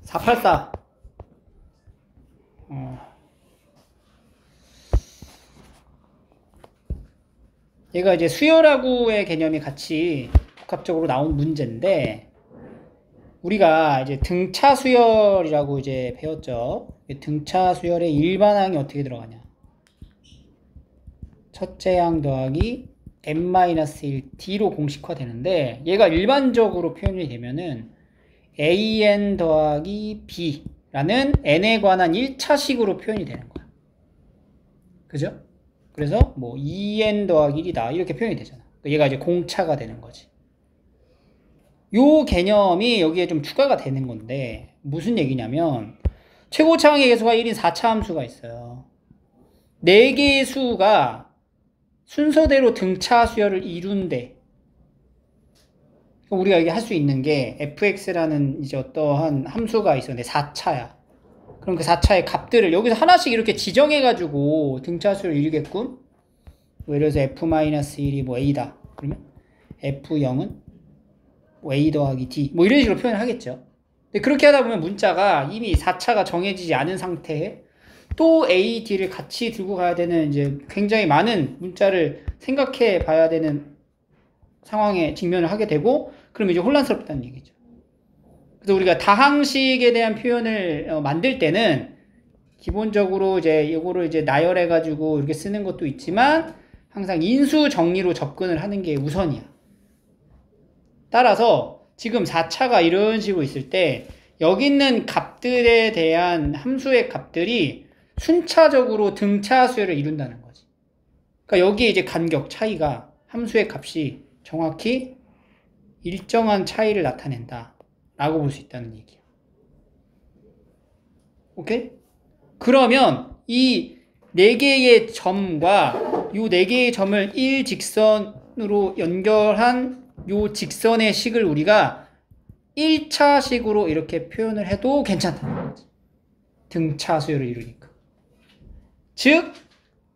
484. 얘가 이제 수열하고의 개념이 같이 복합적으로 나온 문제인데, 우리가 이제 등차 수열이라고 이제 배웠죠. 등차 수열의 일반항이 어떻게 들어가냐. 첫째 항 더하기 n-1d로 공식화 되는데, 얘가 일반적으로 표현이 되면은 an 더하기 b라는 n에 관한 1차식으로 표현이 되는 거야. 그죠? 그래서 뭐 2n 더하기 1이다 이렇게 표현이 되잖아. 얘가 이제 공차가 되는 거지. 요 개념이 여기에 좀 추가가 되는 건데, 무슨 얘기냐면 최고차항의 개수가 1인 4차 함수가 있어요. 4개의 수가 순서대로 등차 수열을 이룬대. 우리가 여기 할 수 있는 게 fx라는 이제 어떠한 함수가 있었는데 4차야. 그럼 그 4차의 값들을 여기서 하나씩 이렇게 지정해가지고 등차 수열을 이루겠군. 뭐 예를 들어서 f-1이 뭐 a다. 그러면 f0은 뭐 a 더하기 d 뭐 이런 식으로 표현을 하겠죠. 근데 그렇게 하다 보면 문자가 이미 4차가 정해지지 않은 상태에 또 a, d를 같이 들고 가야 되는 이제 굉장히 많은 문자를 생각해 봐야 되는 상황에 직면을 하게 되고, 그럼 이제 혼란스럽다는 얘기죠. 그래서 우리가 다항식에 대한 표현을 만들 때는 기본적으로 이제 이거를 이제 나열해 가지고 이렇게 쓰는 것도 있지만 항상 인수 정리로 접근을 하는 게 우선이야. 따라서 지금 4차가 이런 식으로 있을 때 여기 있는 값들에 대한 함수의 값들이 순차적으로 등차 수열을 이룬다는 거지. 그러니까 여기에 이제 간격 차이가 함수의 값이 정확히 일정한 차이를 나타낸다 라고 볼 수 있다는 얘기야. 오케이? 그러면 이 4개의 점과 이 4개의 점을 일직선으로 연결한 이 직선의 식을 우리가 1차식으로 이렇게 표현을 해도 괜찮다는 거지. 등차 수열을 이루니까. 즉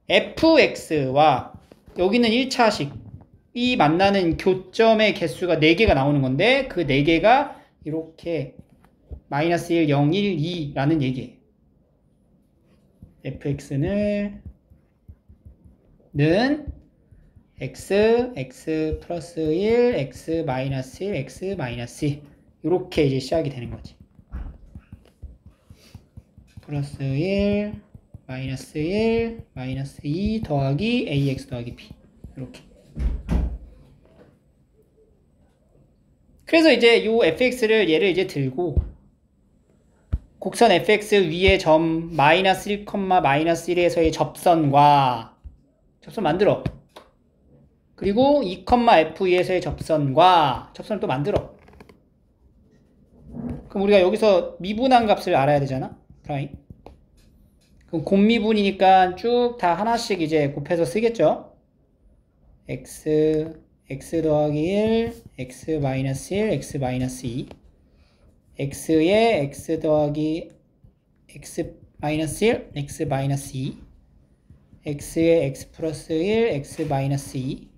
fx와 여기는 1차식이 만나는 교점의 개수가 4개가 나오는 건데, 그 4개가 이렇게 -1, 0, 1, 2라는 얘기예요. fx는 x 플러스 1, x 마이너스 1, x 마이너스 2 이렇게 이제 시작이 되는 거지. 플러스 1, 마이너스 1, 마이너스 2 더하기 ax 더하기 b 이렇게. 그래서 이제 요 fx를 얘를 이제 들고 곡선 fx 위에 점 마이너스 1, 마이너스 1에서의 접선과 접선 만들어. 그리고 2,f2에서의 접선과 접선을 또 만들어. 그럼 우리가 여기서 미분한 값을 알아야 되잖아. 프라임. 그럼 곱미분이니까 쭉 다 하나씩 이제 곱해서 쓰겠죠. x 더하기 1, x 마이너스 1, x 마이너스 2 x에 x 더하기 x 마이너스 1, x 마이너스 2 x에 x 플러스 1, x 마이너스 2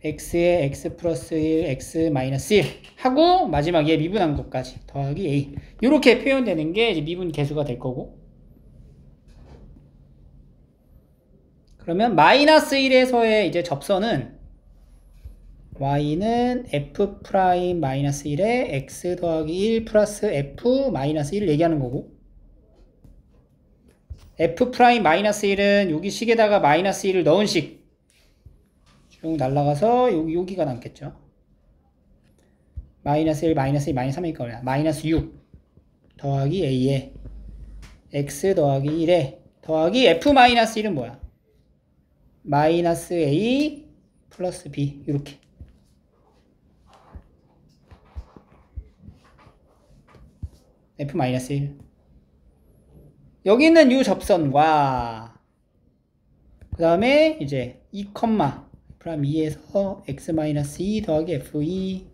x에 x 플러스 1, x 마이너스 1 하고 마지막에 미분한 것까지 더하기 a 이렇게 표현되는 게 이제 미분 계수가 될 거고, 그러면 마이너스 1에서의 이제 접선은 y는 f 프라임 마이너스 1에 x 더하기 1 플러스 f 마이너스 1을 얘기하는 거고, f 프라임 마이너스 1은 여기 식에다가 마이너스 1을 넣은 식 쭉 날라가서 여기가 남겠죠. 마이너스 1, 마이너스 2, 마이너스 3이니까 뭐야? 마이너스 6 더하기 a에 x 더하기 1에 더하기 f 마이너스 1은 뭐야? 마이너스 a 플러스 b 이렇게. f 마이너스 1. 여기 있는 이 접선과 그 다음에 이제 2, 프라임 2에서 x 마이너스 2 더하기 f2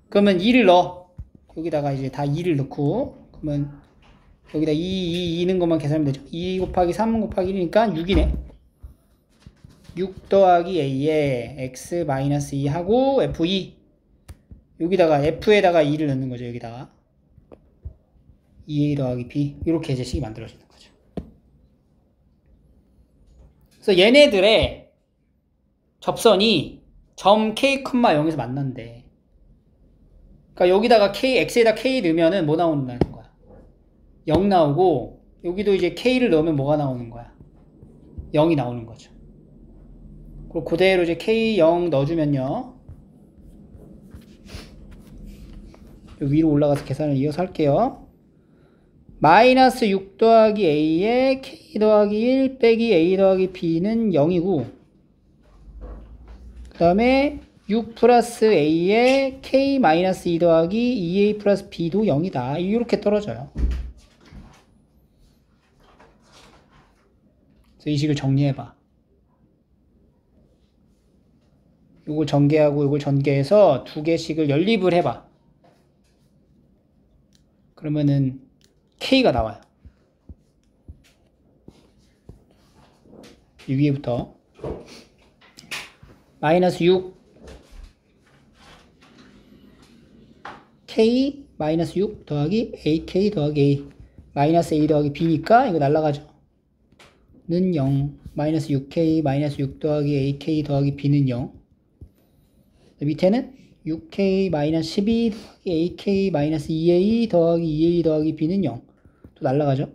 그러면 2를 넣어. 여기다가 이제 다 2를 넣고, 그러면 여기다 2 있는 것만 계산하면 되죠. 2 곱하기 3 곱하기 1이니까 6이네. 6 더하기 a에 x 마이너스 2 하고 f2 여기다가 f에다가 2를 넣는 거죠. 여기다가 2a 더하기 b 이렇게 이제 식이 만들어지는 거죠. 그래서 얘네들의 접선이 점 k, 0에서 만난대. 그러니까 여기다가 k, x에다 k 넣으면은 뭐 나오는 거야? 0 나오고, 여기도 이제 k를 넣으면 뭐가 나오는 거야? 0이 나오는 거죠. 그리고 그대로 이제 k 0 넣어주면요. 위로 올라가서 계산을 이어서 할게요. 마이너스 6 더하기 a에 k 더하기 1 빼기 a 더하기 b는 0이고, 그 다음에 6 플러스 a에 k 마이너스 2 더하기 2a 플러스 b도 0이다. 이렇게 떨어져요. 그래서 이 식을 정리해봐. 이걸 전개하고 이걸 전개해서 두 개씩을 연립을 해봐. 그러면은 k가 나와요. 이 위에부터 마이너스 6 k 마이너스 6 더하기 ak 더하기 a 마이너스 a 더하기 b니까 이거 날라가죠. 는 0 마이너스 6k 마이너스 6 더하기 ak 더하기 b는 0 밑에는 6k 마이너스 12 더하기 ak 마이너스 2a 더하기 2a 더하기 b는 0 또 날라가죠.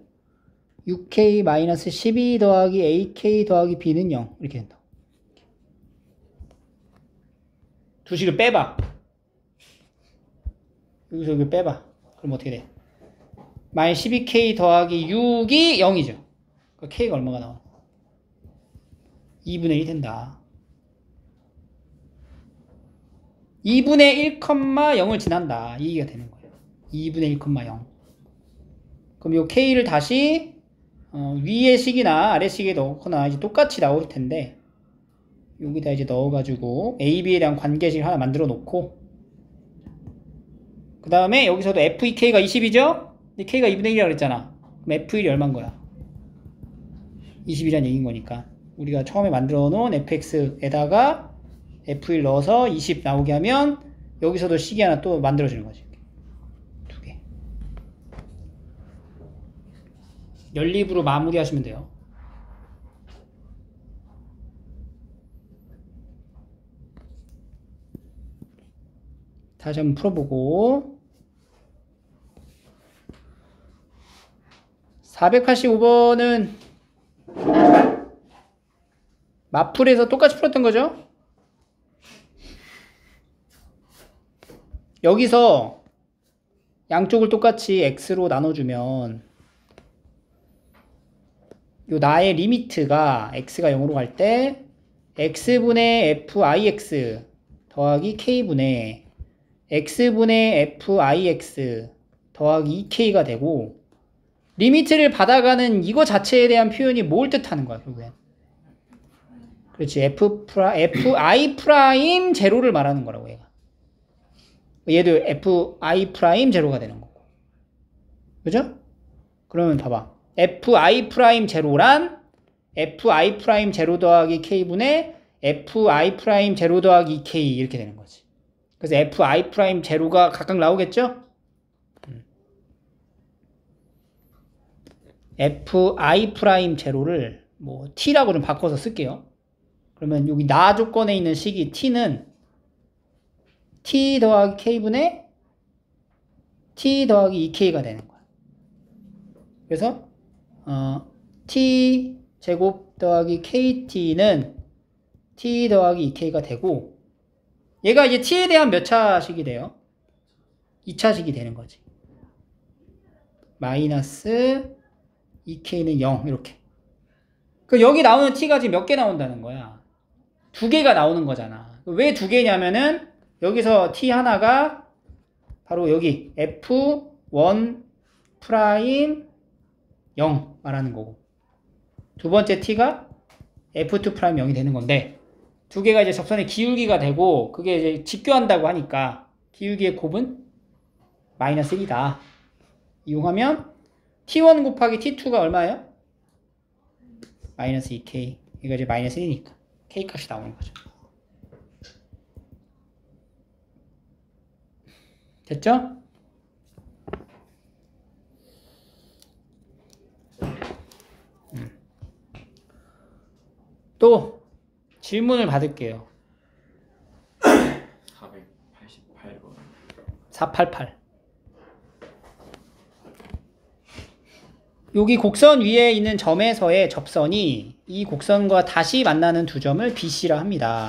6k 마이너스 12 더하기 ak 더하기 b는 0 이렇게 된다. 두 식을 빼봐. 여기서 여기 빼봐. 그럼 어떻게 돼? 마이너스 12k 더하기 6이 0이죠. 그러니까 k가 얼마가 나와? 2분의 1 된다. 2분의 1,0을 지난다. 이 얘기가 되는 거예요. 2분의 1,0. 그럼 요 k를 다시 위의 식이나 아래 식에 넣거나 이제 똑같이 나올 텐데 여기다 이제 넣어가지고 a, b에 대한 관계식 하나 만들어 놓고 그 다음에 여기서도 f2k가 20이죠? 근데 k가 2분의 1이라고 그랬잖아. 그럼 f1이 얼마인 거야? 20이란 얘기인 거니까 우리가 처음에 만들어 놓은 fx에다가 f1 넣어서 20 나오게 하면 여기서도 식이 하나 또 만들어지는 거지. 두 개. 연립으로 마무리 하시면 돼요. 다시 한번 풀어보고 485번은 마풀에서 똑같이 풀었던 거죠? 여기서 양쪽을 똑같이 x로 나눠주면 요 나의 리미트가 x가 0으로 갈 때 x분의 fix 더하기 k분의 x분의 fix 더하기 2k가 되고 리미트를 받아가는 이거 자체에 대한 표현이 뭘 뜻하는 거야 결국엔. 그렇지. fi 프라임 제로를 말하는 거라고 얘가. 얘도 fi 프라임 제로가 되는 거고. 그죠? 그러면 봐봐. fi 프라임 제로란 fi 프라임 제로 더하기 k분의 fi 프라임 제로 더하기 2k 이렇게 되는 거지. 그래서 fi 프라임 제로가 각각 나오겠죠? fi 프라임 제로를 뭐 t라고 좀 바꿔서 쓸게요. 그러면 여기 나 조건에 있는 식이 t는 t 더하기 k분의 t 더하기 2k가 되는 거야. 그래서 t 제곱 더하기 kt는 t 더하기 2k가 되고 얘가 이제 t에 대한 몇 차식이 돼요? 2차식이 되는 거지. 마이너스 2k는 0 이렇게. 그 여기 나오는 t가 지금 몇 개 나온다는 거야? 두 개가 나오는 거잖아. 왜 두 개냐면은 여기서 t 하나가 바로 여기 f1 프라임 0 말하는 거고 두 번째 t가 f2 프라임 0이 되는 건데 두 개가 이제 접선의 기울기가 되고 그게 이제 직교한다고 하니까 기울기의 곱은 마이너스 1이다. 이용하면 t1 곱하기 t2가 얼마예요? 마이너스 2k. 이거 이제 마이너스 1이니까 k 값이 나오는 거죠. 됐죠? 또 질문을 받을게요. 488번. 488. 여기 곡선 위에 있는 점에서의 접선이 이 곡선과 다시 만나는 두 점을 BC라 합니다.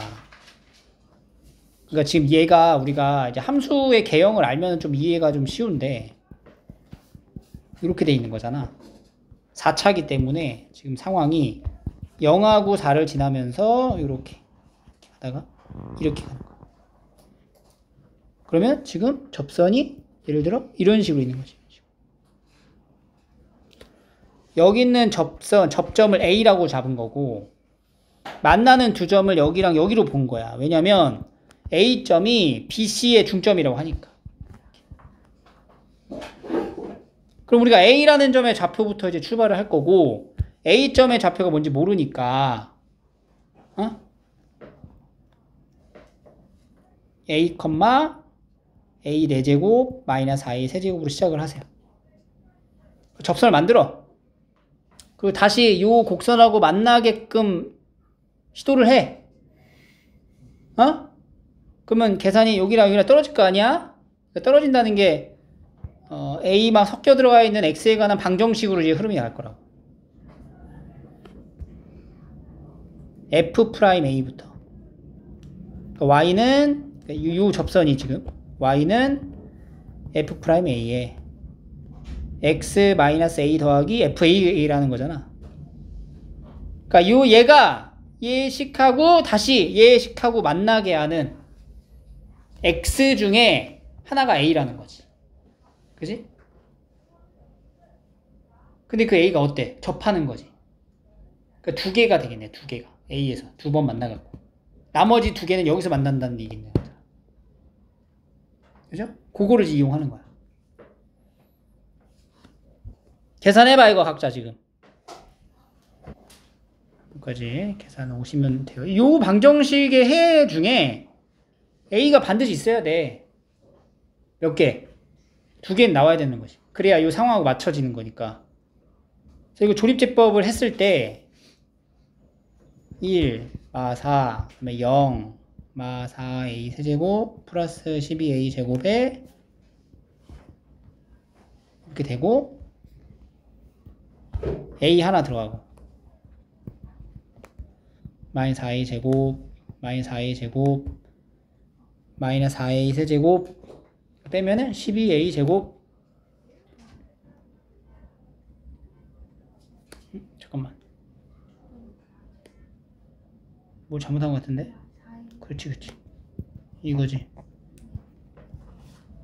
그러니까 지금 얘가 우리가 이제 함수의 개형을 알면 좀 이해가 좀 쉬운데 이렇게 돼 있는 거잖아. 4차기 때문에 지금 상황이 0하고 4를 지나면서 이렇게 하다가 이렇게 가는 거야. 그러면 지금 접선이 예를 들어 이런 식으로 있는 거지. 여기 있는 접점을 A라고 잡은 거고 만나는 두 점을 여기랑 여기로 본 거야. 왜냐면 A점이 BC의 중점이라고 하니까. 그럼 우리가 A라는 점의 좌표부터 이제 출발을 할 거고 A점의 좌표가 뭔지 모르니까 A, A 4제곱 마이너스 4A 세제곱으로 시작을 하세요. 접선을 만들어. 그리고 다시 요 곡선하고 만나게끔 시도를 해. 그러면 계산이 여기랑 여기랑 떨어질 거 아니야? 떨어진다는 게 A 막 섞여 들어가 있는 X에 관한 방정식으로 이제 흐름이 갈 거라고. F'A부터. 그러니까 Y는 요 접선이 지금 Y는 F'A에 X-A 더하기 FA라는 거잖아. 그러니까 얘가 얘식하고 다시 얘식하고 만나게 하는 X 중에 하나가 A라는 거지. 그지? 근데 그 A가 어때? 접하는 거지. 그러니까 두 개가 되겠네, 두 개가. A에서 두 번 만나갖고. 나머지 두 개는 여기서 만난다는 얘기겠네. 그죠? 그거를 이용하는 거야. 계산해봐, 이거 각자 지금. 여기까지 계산 오시면 돼요. 이 방정식의 해 중에 A가 반드시 있어야 돼. 몇 개? 두 개는 나와야 되는 거지. 그래야 이 상황하고 맞춰지는 거니까. 그래서 이거 조립제법을 했을 때 1, 마 4, 그다음에 0, 마 4A 세제곱 플러스 12A 제곱에 이렇게 되고 A 하나 들어가고 마이너스 4A 제곱 마이너스 4A 제곱 마이너스 4A 세제곱 빼면은 12A 제곱 잠깐만 뭘 잘못한 것 같은데? 그렇지 이거지.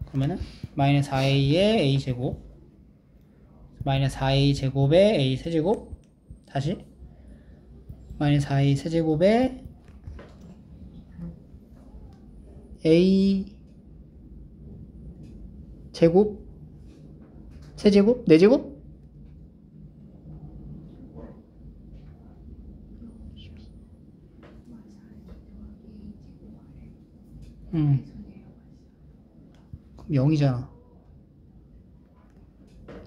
그러면은 마이너스 4A에 A 제곱 마이너스 4A 제곱에 A 세제곱 다시 마이너스 4A 세제곱에 A 제곱 세제곱? 4제곱? 그럼 0이잖아.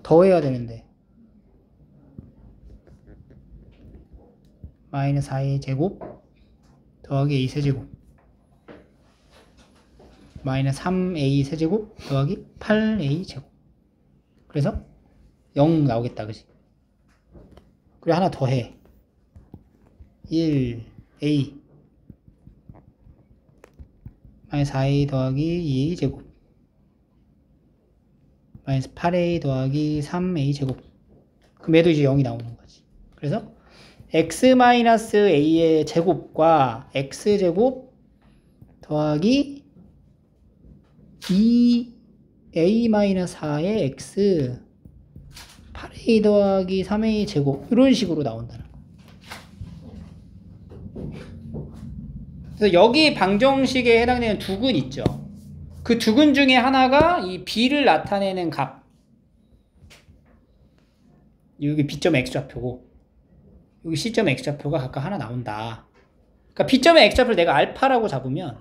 더해야 되는데 마이너스 4A 제곱 더하기 A 세제곱 마이너스 3A 세제곱 더하기 8A 제곱 그래서 0 나오겠다 그치? 그래 하나 더해 1A 마이너스 4A 더하기 2A 제곱 마이너스 8A 더하기 3A 제곱 그럼 얘도 이제 0이 나오는 거지. 그래서 X-A의 제곱과 X제곱 더하기 2A-4의 X 8A 더하기 3A 제곱 이런 식으로 나온다는 거. 그래서 여기 방정식에 해당되는 두근 있죠. 그 두근 중에 하나가 이 B를 나타내는 값. 여기 B점의 X좌표고 여기 C점의 X좌표가 각각 하나 나온다. 그러니까 B점의 X좌표를 내가 알파라고 잡으면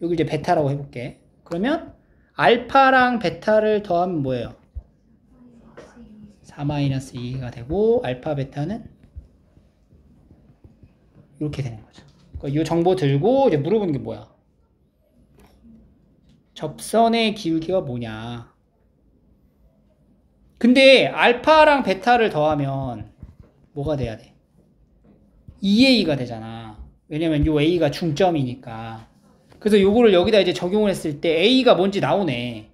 여기 이제 베타라고 해볼게. 그러면 알파랑 베타를 더하면 뭐예요? 4-2가 되고 알파 베타는 이렇게 되는 거죠. 그러니까 이 정보 들고 이제 물어보는 게 뭐야? 접선의 기울기가 뭐냐? 근데 알파랑 베타를 더하면 뭐가 돼야 돼? 2a가 되잖아. 왜냐면 요 a가 중점이니까. 그래서 요거를 여기다 이제 적용을 했을 때 a가 뭔지 나오네.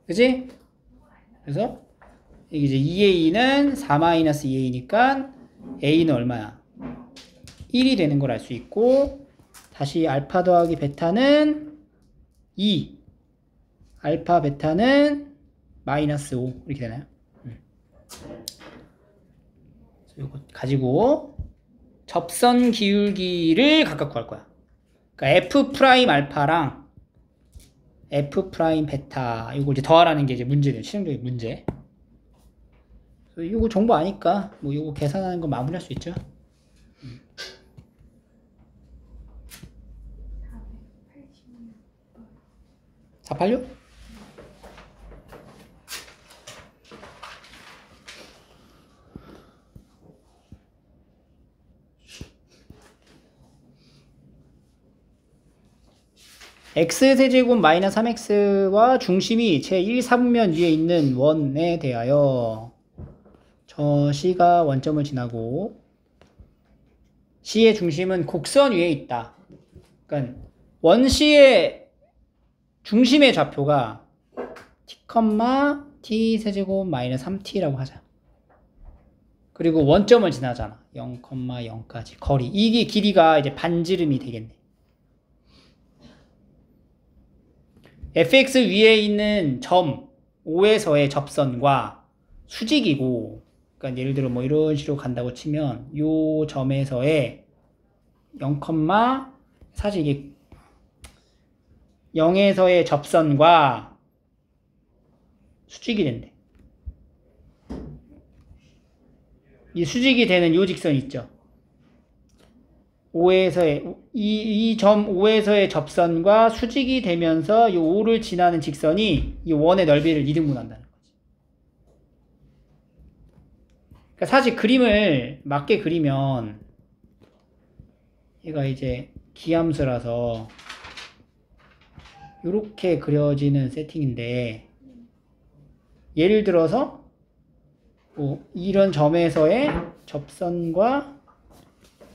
그지? 그래서 이게 이제 2a는 4-2a니까 a는 얼마야? 1이 되는 걸 알 수 있고, 다시 알파 더하기 베타는 2, 알파 베타는 마이너스 5 이렇게 되나요? 이거 가지고 접선 기울기를 각각 구할 거야. 그러니까 f 프라임 알파랑 f 프라임 베타 이거 이제 더하라는 게 이제 문제돼요. 실용적인 문제. 이거 정보 아니까 뭐 이거 계산하는 거 마무리할 수 있죠. 486? x세제곱 마이너스 3x와 중심이 제1사분면 위에 있는 원에 대하여 저 C가 원점을 지나고 C의 중심은 곡선 위에 있다. 그러니까 원C의 중심의 좌표가 t, t 세제곱 마이너스 3t라고 하자. 그리고 원점을 지나잖아. 0,0까지 거리. 이게 길이가 이제 반지름이 되겠네. fx 위에 있는 점 O에서의 접선과 수직이고, 그러니까 예를 들어 뭐 이런 식으로 간다고 치면 요 점에서의 0, 사실 이게 0에서의 접선과 수직이 된대. 이 수직이 되는 요 직선 있죠. 5에서의 이 점 5에서의 접선과 수직이 되면서 이 5를 지나는 직선이 이 원의 넓이를 2등분한다는 거지. 그러니까 사실 그림을 맞게 그리면 얘가 이제 기함수라서 이렇게 그려지는 세팅인데, 예를 들어서 뭐 이런 점에서의 접선과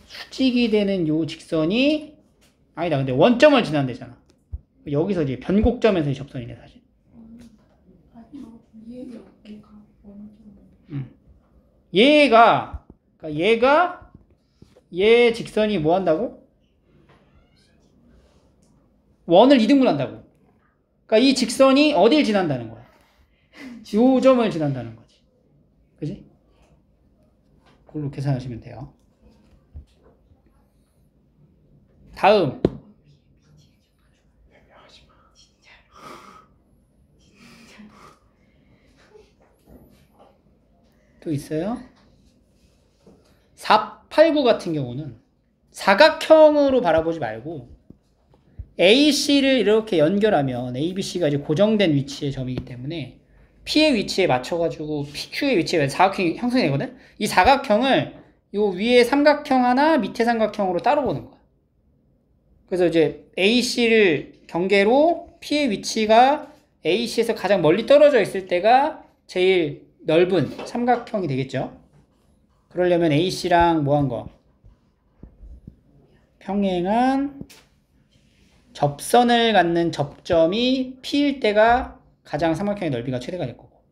수직이 되는 요 직선이 아니다. 근데 원점을 지난대잖아. 여기서 이제 변곡점에서의 접선이네 사실. 얘가 그러니까 얘 직선이 뭐 한다고? 원을 2등분 한다고. 그러니까 이 직선이 어딜 지난다는 거야? 요 점을 지난다는 거지. 그지? 그걸로 계산하시면 돼요. 다음. 또 있어요? 489 같은 경우는 사각형으로 바라보지 말고 AC를 이렇게 연결하면 ABC가 이제 고정된 위치의 점이기 때문에 P의 위치에 맞춰가지고 PQ의 위치에 사각형이 형성이 되거든? 이 사각형을 요 위에 삼각형 하나, 밑에 삼각형으로 따로 보는 거야. 그래서 이제 AC를 경계로 P의 위치가 AC에서 가장 멀리 떨어져 있을 때가 제일 넓은 삼각형이 되겠죠. 그러려면 AC랑 뭐 한 거? 평행한 접선을 갖는 접점이 P일 때가 가장 삼각형의 넓이가 최대가 될 거고,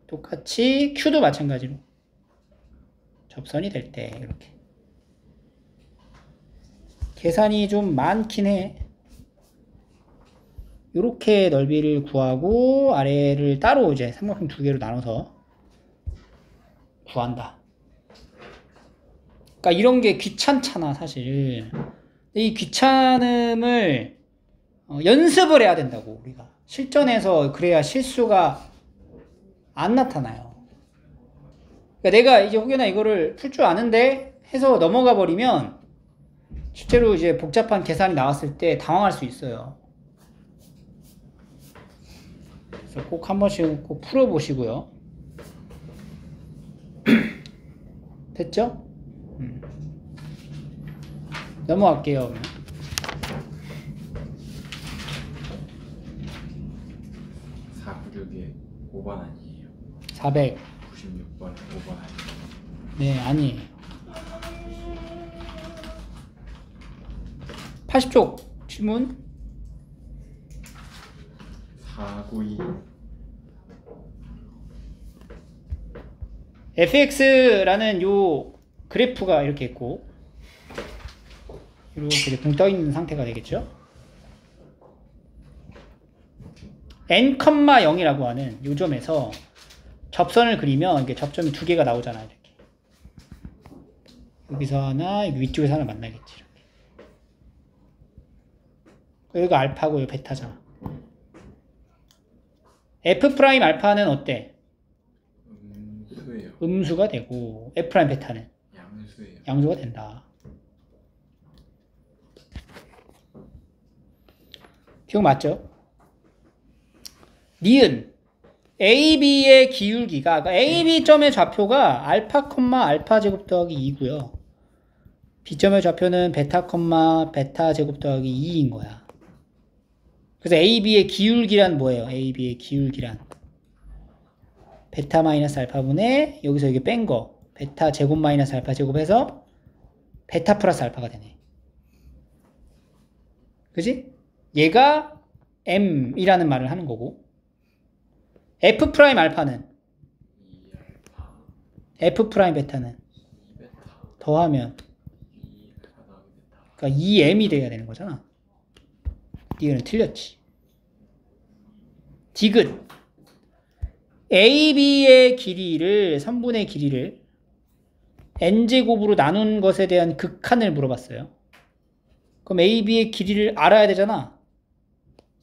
똑같이 Q도 마찬가지로 접선이 될 때 이렇게 계산이 좀 많긴 해. 이렇게 넓이를 구하고 아래를 따로 이제 삼각형 두 개로 나눠서 구한다. 그러니까 이런 게 귀찮잖아 사실. 이 귀찮음을 연습을 해야 된다고. 우리가 실전에서 그래야 실수가 안 나타나요. 그러니까 내가 이제 혹여나 이거를 풀 줄 아는데 해서 넘어가 버리면 실제로 이제 복잡한 계산이 나왔을 때 당황할 수 있어요. 그래서 꼭 한 번씩 꼭 풀어보시고요. 됐죠? 넘어갈게요. 496에 5번 아니에요? 400. 96번에 5번 아니에요? 네, 아니에요. 80쪽 질문. 492 fx라는 요 그래프가 이렇게 있고 이렇게 붕 떠 있는 상태가 되겠죠. n,0이라고 하는 요 점에서 접선을 그리면 이게 접점이 두 개가 나오잖아요. 이렇게. 여기서 하나, 여기 위쪽에서 하나 만나겠지. 이렇게. 여기가 알파고 여기 베타잖아. f 프라임 알파는 어때? 음수예요. 음수가 되고 f 프라임 베타는 양수예요. 양수가 된다. 기억 맞죠? 니은 AB의 기울기가 그러니까 AB점의 좌표가 알파, 알파 제곱 더하기 2고요. B점의 좌표는 베타, 베타 제곱 더하기 2인 거야. 그래서 AB의 기울기란 뭐예요? AB의 기울기란 베타 마이너스 알파분의 여기서 여기 뺀 거 베타 제곱 마이너스 알파 제곱해서 베타 플러스 알파가 되네. 그지? 얘가 M이라는 말을 하는 거고 F 프라임 알파는 2알파 F 프라임 베타는 2베타 더하면 2베타 더하기 베타 그러니까 2M이 돼야 되는 거잖아. 이거는 틀렸지. 디귿 AB의 길이를 선분의 길이를 n제곱으로 나눈 것에 대한 극한을 물어봤어요. 그럼 AB의 길이를 알아야 되잖아.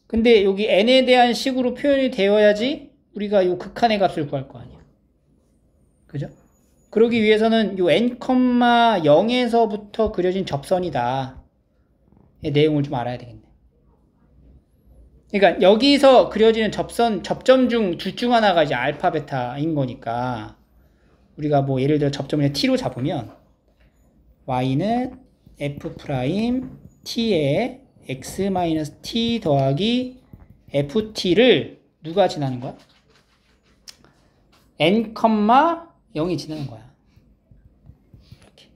근데 여기 n에 대한 식으로 표현이 되어야지 우리가 이 극한의 값을 구할 거 아니야. 그죠? 그러기 위해서는 이 n,0에서부터 그려진 접선이다. 이 내용을 좀 알아야 되겠네. 그러니까 여기서 그려지는 접점 중 둘 중 하나가 이제 알파, 베타인 거니까 우리가 뭐 예를 들어 접점을 t로 잡으면 y는 f 프라임 t에 x-t 더하기 ft를 누가 지나는 거야? n,0이 지나는 거야. 이렇게.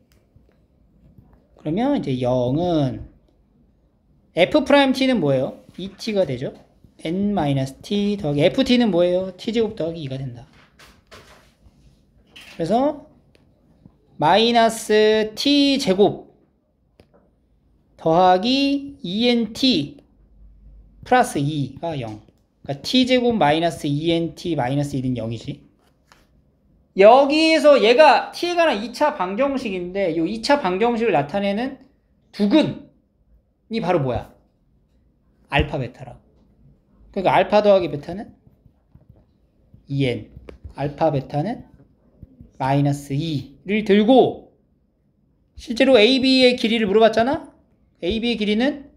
그러면 이제 0은 f 프라임 t는 뭐예요? 2t가 되죠. n-t 더하기 ft는 뭐예요? t제곱 더하기 2가 된다. 그래서 마이너스 t제곱 더하기 2nt 플러스 2가 0. 그러니까 t제곱 마이너스 2nt 마이너스 1은 0이지. 여기에서 얘가 t에 관한 2차 방정식인데 이 2차 방정식을 나타내는 두근이 바로 뭐야? 알파 베타라고. 그러니까 알파 더하기 베타는 2n, 알파 베타는 마이너스 2를 들고 실제로 AB의 길이를 물어봤잖아? AB의 길이는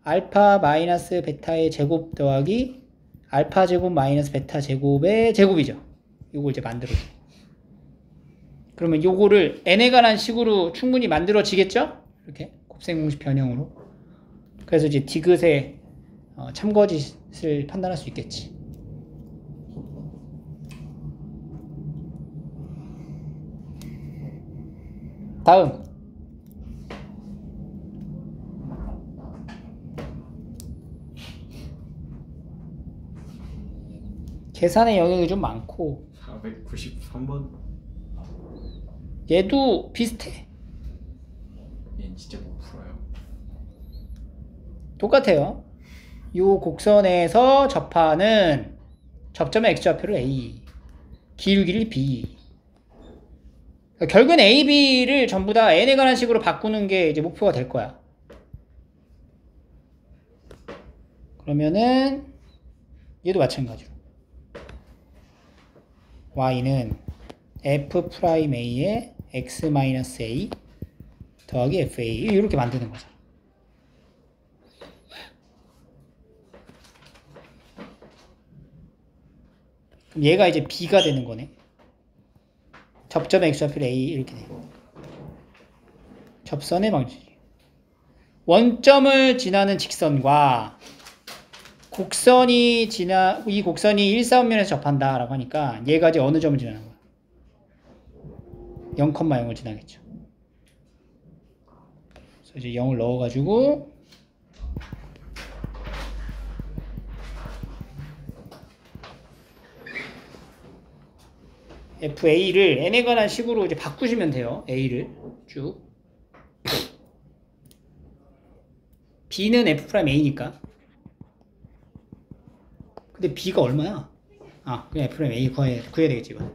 알파 마이너스 베타의 제곱 더하기 알파 제곱 마이너스 베타 제곱의 제곱이죠. 요걸 이제 만들어줘. 그러면 요거를 n에 관한 식으로 충분히 만들어지겠죠? 이렇게 곱셈공식 변형으로. 그래서 이제 디귿의 참거짓을 판단할 수 있겠지. 다음 계산의 영역이 좀 많고 493번 얘도 비슷해. 얘는 진짜 못 풀어요. 똑같아요. 요 곡선에서 접하는 접점의 x좌표를 A, 기울기를 B. 그러니까 결국엔 A, B를 전부 다 n에 관한 식으로 바꾸는 게 이제 목표가 될 거야. 그러면은 얘도 마찬가지로 y는 f 프라임 a에 x 마이너스 a 더하기 fa 이렇게 만드는 거잖아. 그럼 얘가 이제 b가 되는 거네. 접점의 x좌표를 a 이렇게 돼. 접선의 방정식. 원점을 지나는 직선과 이 곡선이 일사분면에서 접한다 라고 하니까 얘가 이제 어느 점을 지나는 거야? 0,0을 지나겠죠. 그래서 이제 0을 넣어가지고 FA를 n에 관한 식으로 이제 바꾸시면 돼요. A를 쭉. B는 F'A니까. 근데 B가 얼마야? 아, 그냥 F'A 구해야 되겠지, 이거.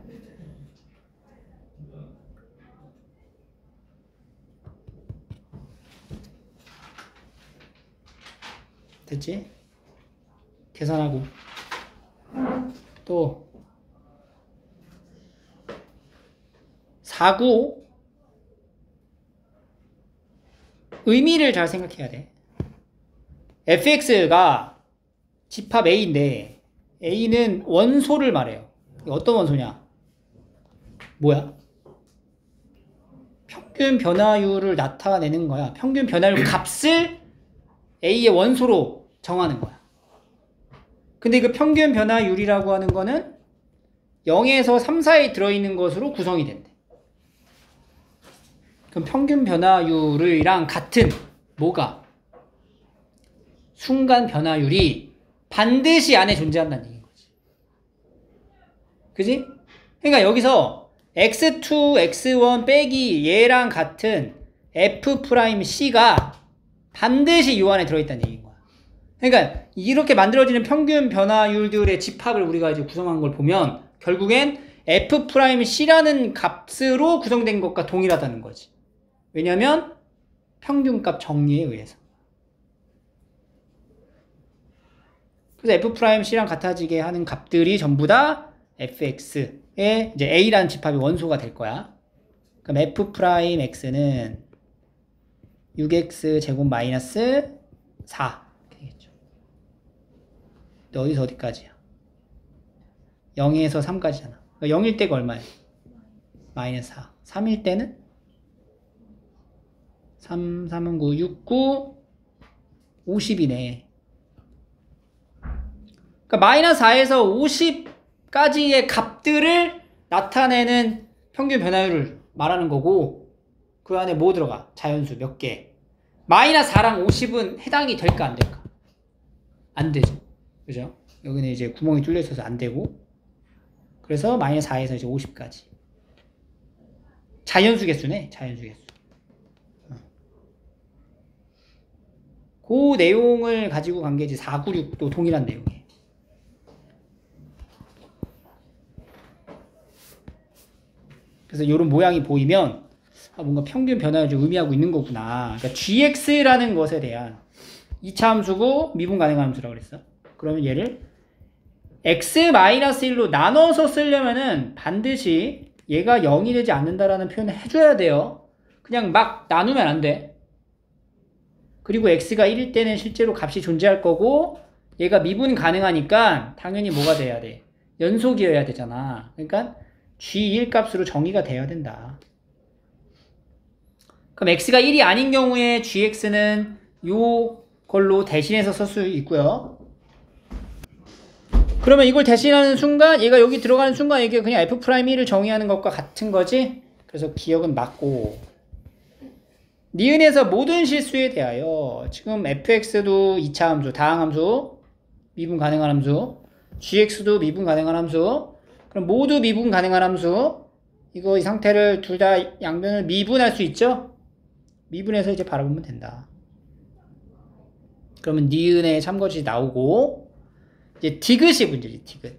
됐지? 계산하고. 또 495 의미를 잘 생각해야 돼. fx가 집합 a인데 a는 원소를 말해요. 어떤 원소냐? 뭐야? 평균 변화율을 나타내는 거야. 평균 변화율 값을 a의 원소로 정하는 거야. 근데 그 평균 변화율이라고 하는 거는 0에서 3 사이에 들어있는 것으로 구성이 된대. 그럼 평균 변화율이랑 같은 뭐가? 순간 변화율이 반드시 안에 존재한다는 얘기인 거지. 그지? 그러니까 여기서 x2, x1 빼기 얘랑 같은 f'C가 반드시 요 안에 들어있다는 얘기인 거야. 그러니까 이렇게 만들어지는 평균 변화율들의 집합을 우리가 이제 구성한 걸 보면 결국엔 f'C라는 값으로 구성된 것과 동일하다는 거지. 왜냐면 평균값 정리에 의해서. 그래서 f'C랑 같아지게 하는 값들이 전부 다 fx의 이제 a라는 집합의 원소가 될 거야. 그럼 f'x는 6x 제곱 마이너스 4 되겠죠. 어디서 어디까지야? 0에서 3까지잖아. 그러니까 0일 때가 얼마야? 마이너스 4. 3일 때는 3, 3은 9, 6, 9, 50이네. 그러니까 마이너스 4에서 50까지의 값들을 나타내는 평균 변화율을 말하는 거고, 그 안에 뭐 들어가? 자연수 몇 개. 마이너스 4랑 50은 해당이 될까 안 될까? 안 되죠. 그죠? 여기는 이제 구멍이 뚫려 있어서 안 되고, 그래서 마이너스 4에서 이제 50까지. 자연수 개수네, 자연수 개수. 그 내용을 가지고 간 게 이제 496도 동일한 내용이에요. 그래서 이런 모양이 보이면 뭔가 평균 변화를 좀 의미하고 있는 거구나. 그러니까 gx라는 것에 대한 2차 함수고 미분 가능한 함수라고 그랬어. 그러면 얘를 x-1로 나눠서 쓰려면은 반드시 얘가 0이 되지 않는다라는 표현을 해줘야 돼요. 그냥 막 나누면 안 돼. 그리고 x가 1일 때는 실제로 값이 존재할 거고 얘가 미분 가능하니까 당연히 뭐가 돼야 돼? 연속이어야 되잖아. 그러니까 g1 값으로 정의가 돼야 된다. 그럼 x가 1이 아닌 경우에 gx는 요걸로 대신해서 쓸 수 있고요. 그러면 이걸 대신하는 순간 얘가 여기 들어가는 순간 이게 그냥 f'1을 정의하는 것과 같은 거지. 그래서 기억은 맞고, 니은에서 모든 실수에 대하여 지금 fx도 2차 함수, 다항함수, 미분 가능한 함수, gx도 미분 가능한 함수, 그럼 모두 미분 가능한 함수, 이거 이 상태를 둘 다 양변을 미분할 수 있죠? 미분해서 이제 바라보면 된다. 그러면 니은의 참거짓이 나오고, 이제 디귿이 문제지, 디귿.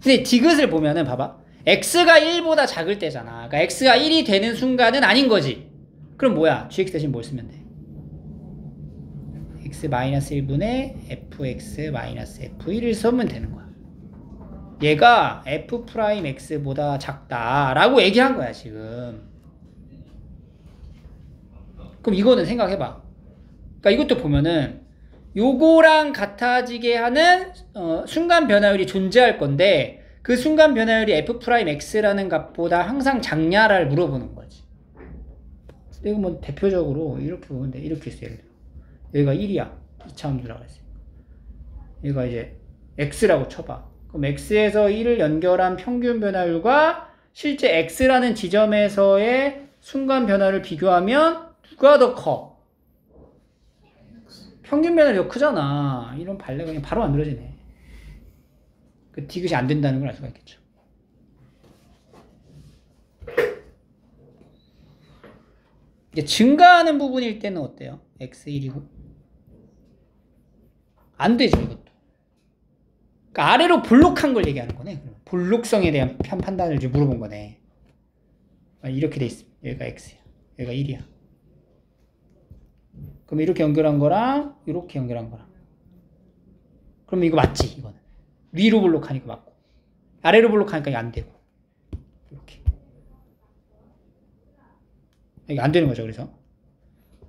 근데 디귿을 보면은 봐봐. x가 1보다 작을 때잖아. 그러니까 x가 1이 되는 순간은 아닌 거지. 그럼 뭐야? gx 대신 뭘 쓰면 돼? x-1분의 fx-f1을 쓰면 되는 거야. 얘가 f'x보다 작다라고 얘기한 거야, 지금. 그럼 이거는 생각해봐. 그러니까 이것도 보면은 요거랑 같아지게 하는 순간 변화율이 존재할 건데 그 순간 변화율이 f'x라는 값보다 항상 작냐를 물어보는 거지. 이거 뭐 대표적으로 이렇게 보면 돼. 이렇게 있어. 예를 들어. 여기가 1이야. 2차 함수라고 했어요. 여기가 이제 x라고 쳐봐. 그럼 x에서 1을 연결한 평균 변화율과 실제 x라는 지점에서의 순간 변화를 비교하면 누가 더 커? 평균 변화율이 더 크잖아. 이런 발레가 그냥 바로 만들어지네. 그 디귿이 안 된다는 걸 알 수가 있겠죠. 이제 증가하는 부분일 때는 어때요? x1이고 안 되죠, 이것도. 그러니까 아래로 볼록한 걸 얘기하는 거네. 볼록성에 대한 판단을 이제 물어본 거네. 이렇게 돼 있습니다. 여기가 x야. 여기가 1이야. 그럼 이렇게 연결한 거랑 이렇게 연결한 거랑. 그럼 이거 맞지, 이거는. 위로 볼록하니까 맞고. 아래로 볼록하니까 이게 안 되고. 이렇게. 이게 안 되는 거죠, 그래서.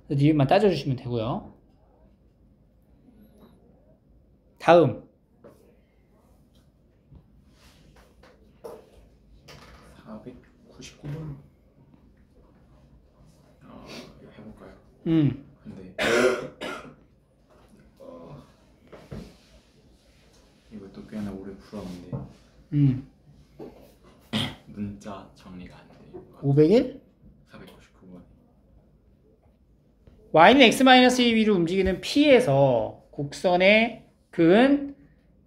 뒤에만 따져주시면 되고요. 다음. 499번. 이거 해볼까요? 근데 이것도 꽤나 오래 풀었는데 문자 정리가 안 돼요. 501? 499번. y는 x-2 위로 움직이는 P에서 곡선의 그은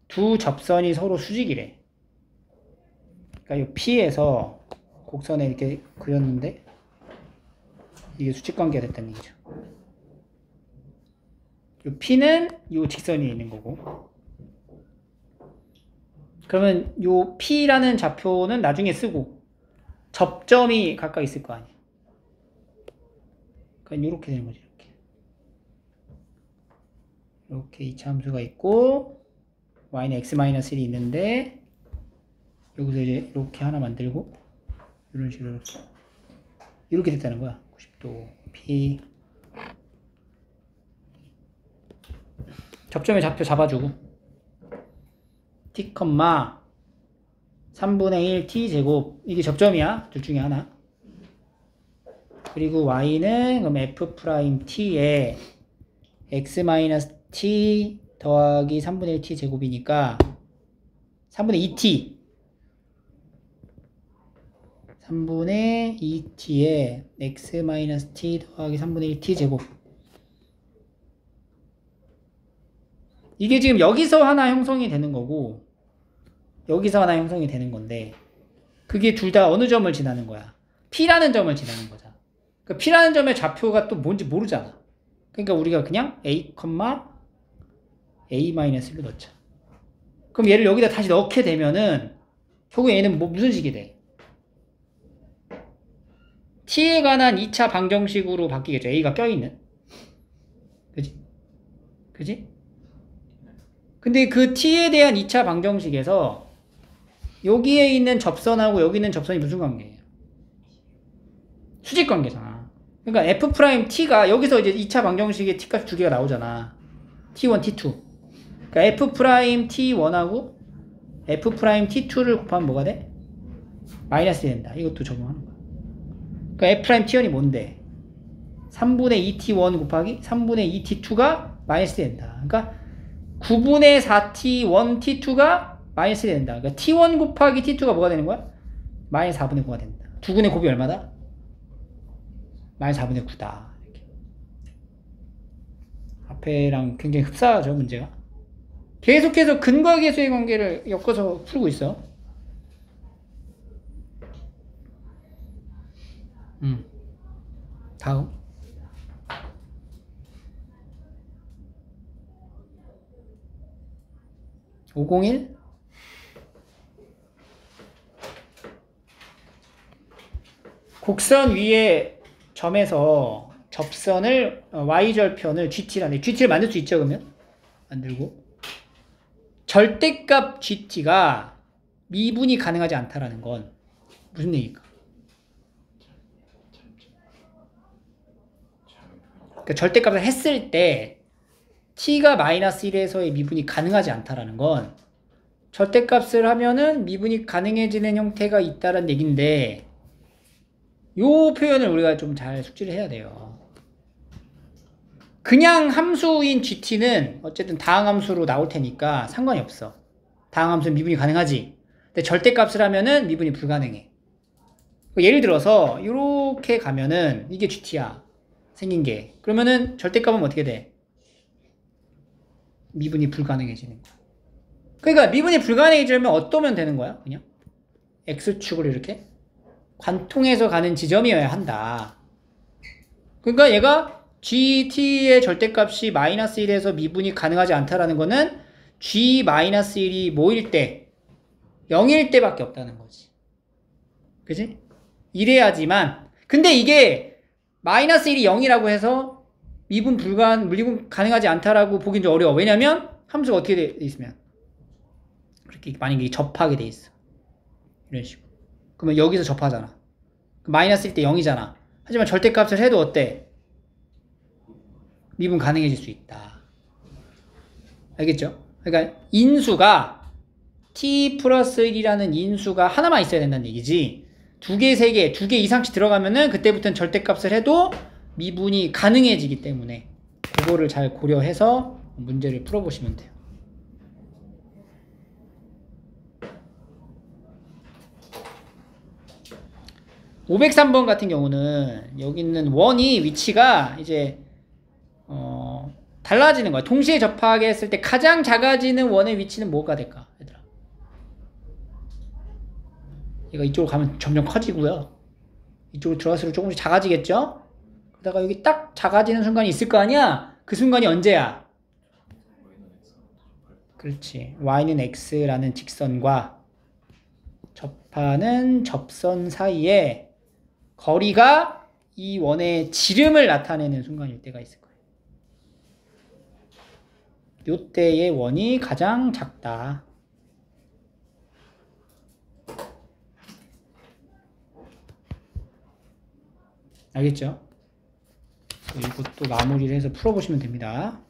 두 접선이 서로 수직이래. 그러니까 이 P에서 곡선에 이렇게 그렸는데 이게 수직관계가 됐다는 얘기죠. 이 P는 이 직선이 있는 거고. 그러면 이 P라는 좌표는 나중에 쓰고 접점이 각각 있을 거 아니에요. 그러니까 이렇게 되는 거죠. 이렇게 2차 함수가 있고 y는 x-1이 있는데 여기서 이제 이렇게 하나 만들고 이런 식으로 이렇게 됐다는 거야. 90도 p 접점의 좌표 잡아주고 t, 3분의 1 t 제곱 이게 접점이야. 둘 중에 하나. 그리고 y는 그럼 f 프라임 t에 x-t 더하기 3분의 1t 제곱이니까 3분의 2t 3분의 2t에 x-t 더하기 3분의 1t 제곱 이게 지금 여기서 하나 형성이 되는 거고 여기서 하나 형성이 되는 건데 그게 둘 다 어느 점을 지나는 거야? P라는 점을 지나는 거잖아. 그 P라는 점의 좌표가 또 뭔지 모르잖아. 그러니까 우리가 그냥 a, a-1로 넣자. 그럼 얘를 여기다 다시 넣게 되면은 결국 얘는 무슨 식이 돼? t에 관한 2차 방정식으로 바뀌겠죠. a가 껴있는. 그지? 근데 그 t에 대한 2차 방정식에서 여기에 있는 접선하고 여기 있는 접선이 무슨 관계예요? 수직 관계잖아. 그러니까 f't가 여기서 이제 2차 방정식에 t값 두 개가 나오잖아. t1, t2. 그러니까 f't1하고 f't2를 곱하면 뭐가 돼? 마이너스 된다. 이것도 적용하는 거야. 그러니까 f't1이 뭔데? 3분의 2t1 곱하기 3분의 2t2가 마이너스 된다. 그러니까 9분의 4t1 t2가 마이너스 된다. 그러니까 t1 곱하기 t2가 뭐가 되는 거야? 마이너스 4분의 9가 된다. 두 근의 곱이 얼마다? 마이너스 4분의 9다. 이렇게. 앞에랑 굉장히 흡사하죠, 문제가. 계속해서 근과 계수의 관계를 엮어서 풀고 있어. 다음. (501) 곡선 위에 점에서 접선을 y절편을 gt라네. gt를 만들 수 있죠, 그러면? 만들고 절대값 gt가 미분이 가능하지 않다라는 건 무슨 얘기일까? 그러니까 절대값을 했을 때 t가 마이너스 1에서의 미분이 가능하지 않다라는 건 절대값을 하면은 미분이 가능해지는 형태가 있다는 얘긴데 요 표현을 우리가 좀 잘 숙지를 해야 돼요. 그냥 함수인 GT는 어쨌든 다항함수로 나올 테니까 상관이 없어. 다항함수는 미분이 가능하지. 근데 절대값을 하면은 미분이 불가능해. 예를 들어서 이렇게 가면은 이게 GT야. 생긴 게. 그러면은 절대값은 어떻게 돼? 미분이 불가능해지는 거야. 그러니까 미분이 불가능해지려면 어떠면 되는 거야? 그냥 X축으로 이렇게 관통해서 가는 지점이어야 한다. 그러니까 얘가 GT의 절대값이 마이너스 1에서 미분이 가능하지 않다라는 거는 G-1이 뭐일 때? 0일 때밖에 없다는 거지. 그지? 이래야지만. 근데 이게 마이너스 1이 0이라고 해서 미분 가능하지 않다라고 보긴 좀 어려워. 왜냐면 함수가 어떻게 돼 있으면 그렇게 만약에 접하게 돼 있어. 이런 식으로. 그러면 여기서 접하잖아. 마이너스 1 때 0이잖아. 하지만 절대값을 해도 어때? 미분 가능해질 수 있다. 알겠죠? 그러니까 인수가 t 플러스 1이라는 인수가 하나만 있어야 된다는 얘기지. 2개, 3개, 2개 이상씩 들어가면은 그때부터는 절대값을 해도 미분이 가능해지기 때문에 그거를 잘 고려해서 문제를 풀어보시면 돼요. (503번) 같은 경우는 여기 있는 원이 위치가 이제 달라지는 거야. 동시에 접하게 했을 때 가장 작아지는 원의 위치는 뭐가 될까? 얘들아. 얘가 이쪽으로 가면 점점 커지고요. 이쪽으로 들어갈수록 조금씩 작아지겠죠? 그러다가 여기 딱 작아지는 순간이 있을 거 아니야? 그 순간이 언제야? 그렇지. y는 x라는 직선과 접하는 접선 사이에 거리가 이 원의 지름을 나타내는 순간일 때가 있을 거예요. 요때의 원이 가장 작다. 알겠죠? 이것도 마무리를 해서 풀어보시면 됩니다.